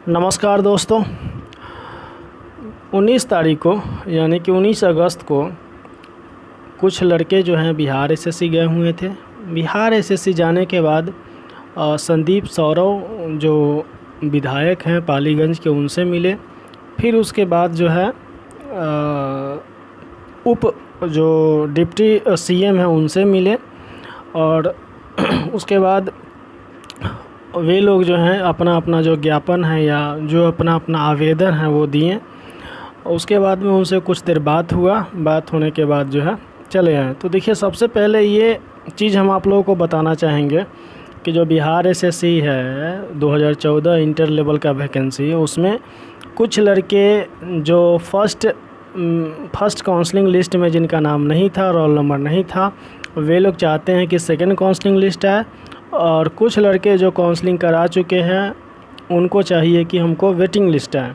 नमस्कार दोस्तों। 19 तारीख को यानी कि 19 अगस्त को कुछ लड़के जो हैं बिहार एसएससी गए हुए थे। बिहार एसएससी जाने के बाद संदीप सौरव जो विधायक हैं पालीगंज के, उनसे मिले। फिर उसके बाद जो है उप जो डिप्टी सीएम हैं उनसे मिले और उसके बाद वे लोग जो हैं अपना अपना जो ज्ञापन है या जो अपना अपना आवेदन है वो दिए। उसके बाद में उनसे कुछ देर बात हुआ। बात होने के बाद जो है चले आए। तो देखिए, सबसे पहले ये चीज़ हम आप लोगों को बताना चाहेंगे कि जो बिहार एसएससी है 2014 इंटर लेवल का वैकेंसी, उसमें कुछ लड़के जो फर्स्ट काउंसलिंग लिस्ट में जिनका नाम नहीं था, रोल नंबर नहीं था, वे लोग चाहते हैं कि सेकंड काउंसलिंग लिस्ट आए। और कुछ लड़के जो काउंसलिंग करा चुके हैं उनको चाहिए कि हमको वेटिंग लिस्ट आए।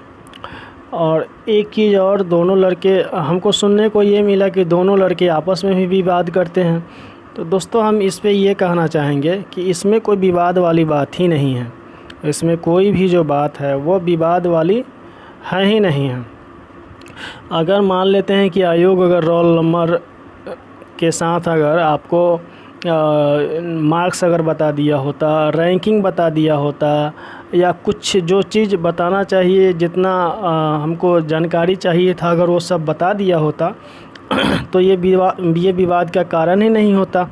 और एक चीज़ और, दोनों लड़के, हमको सुनने को ये मिला कि दोनों लड़के आपस में भी विवाद करते हैं। तो दोस्तों, हम इस पे ये कहना चाहेंगे कि इसमें कोई विवाद वाली बात ही नहीं है। इसमें कोई भी जो बात है वो विवाद वाली है ही नहीं है। अगर मान लेते हैं कि आयोग अगर रोल नंबर के साथ अगर आपको मार्क्स अगर बता दिया होता, रैंकिंग बता दिया होता, या कुछ जो चीज़ बताना चाहिए, जितना हमको जानकारी चाहिए था, अगर वो सब बता दिया होता तो ये विवाद का कारण ही नहीं होता।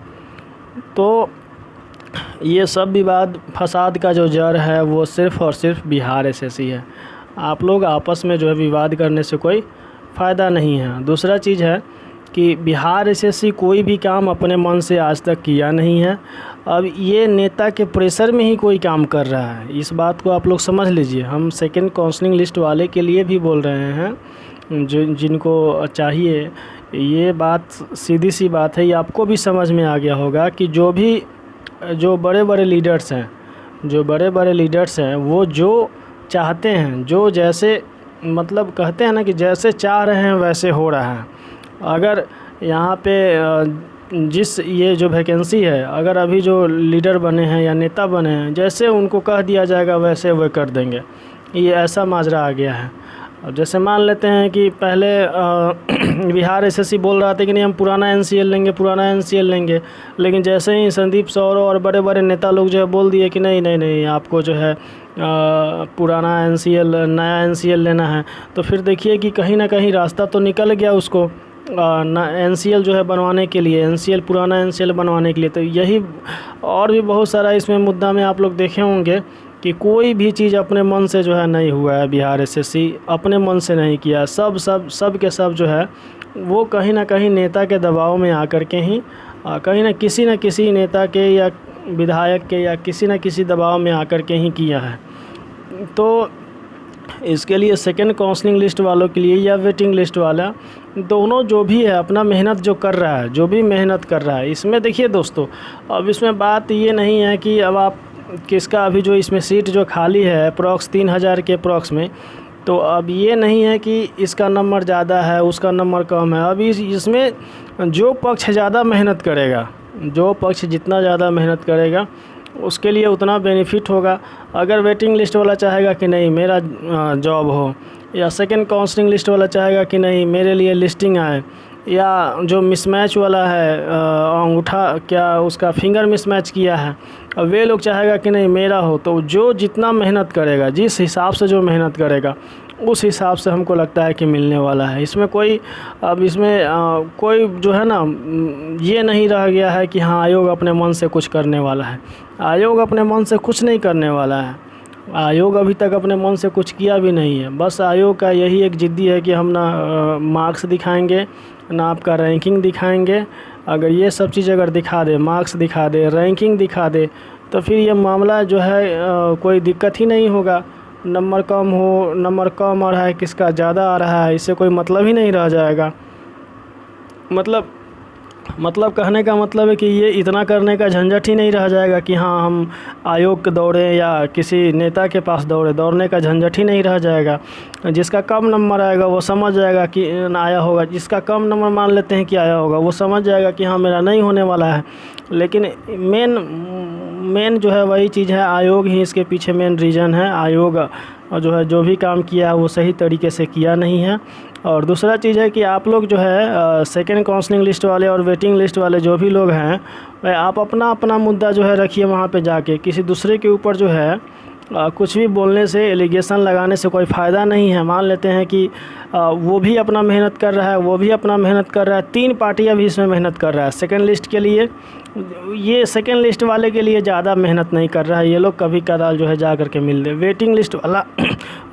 तो ये सब विवाद फसाद का जो जड़ है वो सिर्फ़ और सिर्फ बिहार एसएससी है। आप लोग आपस में जो है विवाद करने से कोई फ़ायदा नहीं है। दूसरा चीज़ है कि बिहार एसएससी कोई भी काम अपने मन से आज तक किया नहीं है। अब ये नेता के प्रेशर में ही कोई काम कर रहा है, इस बात को आप लोग समझ लीजिए। हम सेकंड काउंसलिंग लिस्ट वाले के लिए भी बोल रहे हैं, जिनको चाहिए। ये बात सीधी सी बात है, ये आपको भी समझ में आ गया होगा कि जो बड़े बड़े लीडर्स हैं वो जो चाहते हैं, जो जैसे मतलब कहते हैं ना कि जैसे चाह रहे हैं वैसे हो रहा है। अगर यहाँ पे जिस ये जो वैकेंसी है, अगर अभी जो लीडर बने हैं या नेता बने हैं, जैसे उनको कह दिया जाएगा वैसे वो कर देंगे। ये ऐसा माजरा आ गया है। अब जैसे मान लेते हैं कि पहले बिहार एसएससी बोल रहा था कि नहीं, हम पुराना एनसीएल लेंगे, लेकिन जैसे ही संदीप सौरव और बड़े बड़े नेता लोग जो है बोल दिए कि नहीं आपको जो है पुराना एनसीएल, नया एनसीएल लेना है, तो फिर देखिए कि कहीं ना कहीं रास्ता तो निकल गया उसको एनसीएल जो है बनवाने के लिए, पुराना एनसीएल बनवाने के लिए। तो यही और भी बहुत सारा इसमें मुद्दा में आप लोग देखे होंगे कि कोई भी चीज़ अपने मन से जो है नहीं हुआ है। बिहार एसएससी अपने मन से नहीं किया, सब के सब जो है वो कहीं ना कहीं नेता के दबाव में आकर के ही कहीं ना किसी नेता के या विधायक के या किसी न किसी दबाव में आकर के ही किया है। तो इसके लिए सेकंड काउंसलिंग लिस्ट वालों के लिए या वेटिंग लिस्ट वाला, दोनों जो भी है अपना मेहनत जो कर रहा है, जो भी मेहनत कर रहा है, इसमें देखिए दोस्तों, अब इसमें बात ये नहीं है कि अब आप किसका अभी जो इसमें सीट जो खाली है अप्रॉक्स 3000 के अप्रॉक्स में, तो अब ये नहीं है कि इसका नंबर ज़्यादा है उसका नंबर कम है। अब इसमें जो पक्ष ज़्यादा मेहनत करेगा, जो पक्ष जितना ज़्यादा मेहनत करेगा उसके लिए उतना बेनिफिट होगा। अगर वेटिंग लिस्ट वाला चाहेगा कि नहीं मेरा जॉब हो, या सेकंड काउंसलिंग लिस्ट वाला चाहेगा कि नहीं मेरे लिए लिस्टिंग आए, या जो मिसमैच वाला है अंगूठा क्या उसका फिंगर मिसमैच किया है, अब वे लोग चाहेगा कि नहीं मेरा हो, तो जो जितना मेहनत करेगा, जिस हिसाब से जो मेहनत करेगा उस हिसाब से हमको लगता है कि मिलने वाला है। इसमें कोई कोई जो है ना ये नहीं रह गया है कि हाँ आयोग अपने मन से कुछ करने वाला है। आयोग अपने मन से कुछ नहीं करने वाला है। आयोग अभी तक अपने मन से कुछ किया भी नहीं है। बस आयोग का यही एक जिद्दी है कि हम ना मार्क्स दिखाएंगे, ना आपका रैंकिंग दिखाएंगे। अगर ये सब चीज़ अगर दिखा दे, मार्क्स दिखा दे, रैंकिंग दिखा दे, तो फिर ये मामला जो है कोई दिक्कत ही नहीं होगा। नंबर कम आ रहा है, किसका ज़्यादा आ रहा है, इससे कोई मतलब ही नहीं रह जाएगा। मतलब कहने का मतलब है कि ये इतना करने का झंझट ही नहीं रह जाएगा कि हाँ हम आयोग के दौड़े या किसी नेता के पास दौड़ने का झंझट ही नहीं रह जाएगा। जिसका कम नंबर आएगा वो समझ जाएगा कि आया होगा, जिसका कम नंबर मान लेते हैं कि आया होगा, वो समझ जाएगा कि हाँ मेरा नहीं होने वाला है। लेकिन मेन जो है वही चीज़ है, आयोग ही इसके पीछे मेन रीज़न है। आयोग जो है जो भी काम किया वो सही तरीके से किया नहीं है। और दूसरा चीज़ है कि आप लोग जो है सेकंड काउंसलिंग लिस्ट वाले और वेटिंग लिस्ट वाले जो भी लोग हैं, भाई आप अपना अपना मुद्दा जो है रखिए वहाँ पे जाके। किसी दूसरे के ऊपर जो है कुछ भी बोलने से, एलिगेशन लगाने से कोई फ़ायदा नहीं है। मान लेते हैं कि वो भी अपना मेहनत कर रहा है, वो भी अपना मेहनत कर रहा है, 3 पार्टियाँ भी इसमें मेहनत कर रहा है। सेकंड लिस्ट के लिए ये सेकंड लिस्ट वाले के लिए ज़्यादा मेहनत नहीं कर रहा है, ये लोग कभी कदाल जो है जा कर के मिल रहे। वेटिंग लिस्ट वाला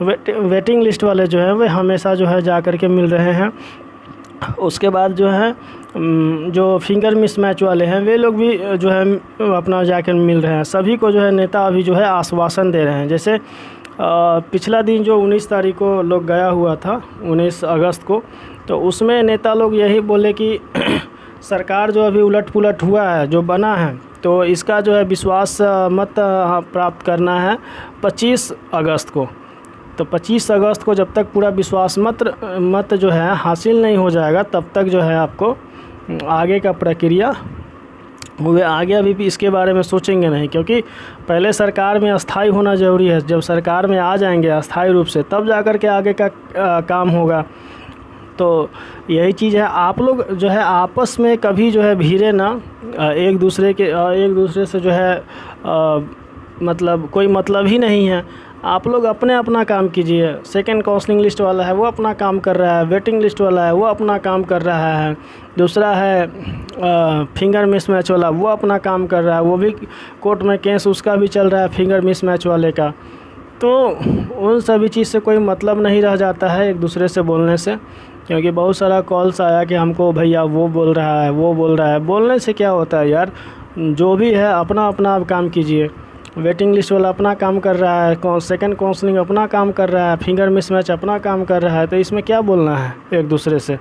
वेटिंग लिस्ट वाले जो है वे हमेशा जो है जा कर के मिल रहे हैं। उसके बाद जो है जो फिंगर मिसमैच वाले हैं वे लोग भी जो है अपना जाकर मिल रहे हैं। सभी को जो है नेता अभी जो है आश्वासन दे रहे हैं। जैसे पिछला दिन जो 19 तारीख को लोग गया हुआ था, 19 अगस्त को, तो उसमें नेता लोग यही बोले कि सरकार जो अभी उलट पुलट हुआ है, जो बना है, तो इसका जो है विश्वास मत प्राप्त करना है 25 अगस्त को। तो 25 अगस्त को जब तक पूरा विश्वास मत जो है हासिल नहीं हो जाएगा, तब तक जो है आपको आगे का प्रक्रिया वे आगे अभी भी इसके बारे में सोचेंगे नहीं, क्योंकि पहले सरकार में अस्थाई होना ज़रूरी है। जब सरकार में आ जाएंगे अस्थाई रूप से, तब जाकर के आगे का काम होगा। तो यही चीज़ है, आप लोग जो है आपस में कभी जो है भिड़े ना, एक दूसरे से जो है मतलब कोई मतलब ही नहीं है। आप लोग अपने अपना काम कीजिए। सेकंड काउंसलिंग लिस्ट वाला है वो अपना काम कर रहा है, वेटिंग लिस्ट वाला है वो अपना काम कर रहा है, दूसरा है फिंगर मिसमैच वाला वो अपना काम कर रहा है, वो भी कोर्ट में केस उसका भी चल रहा है फिंगर मिसमैच वाले का। तो उन सभी चीज़ से कोई मतलब नहीं रह जाता है एक दूसरे से बोलने से, क्योंकि बहुत सारा कॉल्स आया कि हमको भैया वो बोल रहा है, वो बोल रहा है। बोलने से क्या होता है यार, जो भी है अपना अपना आप काम कीजिए। वेटिंग लिस्ट वाला अपना काम कर रहा है, सेकंड काउंसलिंग अपना काम कर रहा है, फिंगर मिसमैच अपना काम कर रहा है, तो इसमें क्या बोलना है एक दूसरे से?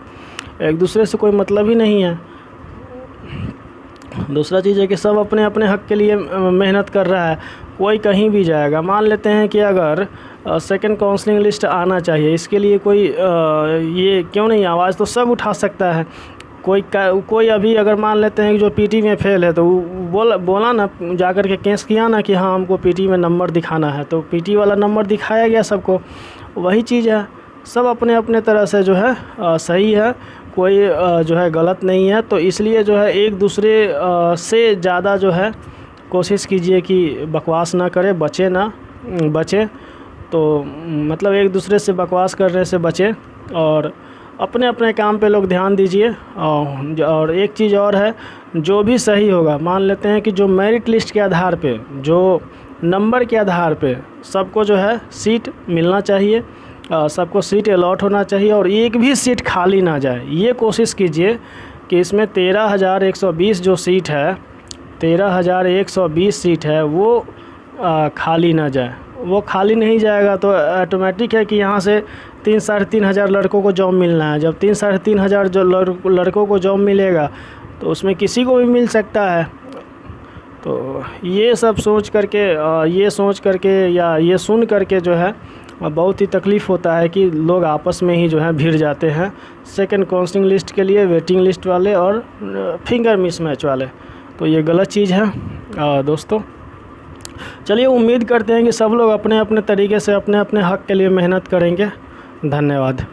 एक दूसरे से कोई मतलब ही नहीं है। दूसरा चीज़ है कि सब अपने अपने हक के लिए मेहनत कर रहा है, कोई कहीं भी जाएगा। मान लेते हैं कि अगर सेकंड काउंसलिंग लिस्ट आना चाहिए, इसके लिए कोई ये क्यों नहीं आवाज़ तो सब उठा सकता है। कोई अभी अगर मान लेते हैं कि जो पीटी में फेल है, तो बोला ना, जा कर के केस किया ना कि हाँ हमको पीटी में नंबर दिखाना है, तो पीटी वाला नंबर दिखाया गया सबको। वही चीज़ है, सब अपने अपने तरह से जो है सही है, कोई जो है गलत नहीं है। तो इसलिए जो है एक दूसरे से ज़्यादा जो है कोशिश कीजिए कि बकवास ना करे, बचे। तो मतलब एक दूसरे से बकवास करने से बचे और अपने अपने काम पे लोग ध्यान दीजिए। और एक चीज़ और है, जो भी सही होगा, मान लेते हैं कि जो मेरिट लिस्ट के आधार पे, जो नंबर के आधार पे सबको जो है सीट मिलना चाहिए, सबको सीट अलॉट होना चाहिए और एक भी सीट खाली ना जाए। ये कोशिश कीजिए कि इसमें 13,120 जो सीट है, 13,120 सीट है, वो खाली ना जाए। वो खाली नहीं जाएगा तो ऑटोमेटिक है कि यहाँ से 3-3.5 हज़ार लड़कों को जॉब मिलना है। जब 3-3.5 हज़ार जो लड़कों को जॉब मिलेगा तो उसमें किसी को भी मिल सकता है। तो ये सब सोच करके या ये सुन करके जो है बहुत ही तकलीफ़ होता है कि लोग आपस में ही जो है भिड़ जाते हैं सेकंड काउंसलिंग लिस्ट के लिए, वेटिंग लिस्ट वाले और फिंगर मिसमैच वाले। तो ये गलत चीज़ है दोस्तों। चलिए, उम्मीद करते हैं कि सब लोग अपने अपने तरीके से अपने अपने हक़ के लिए मेहनत करेंगे। धन्यवाद।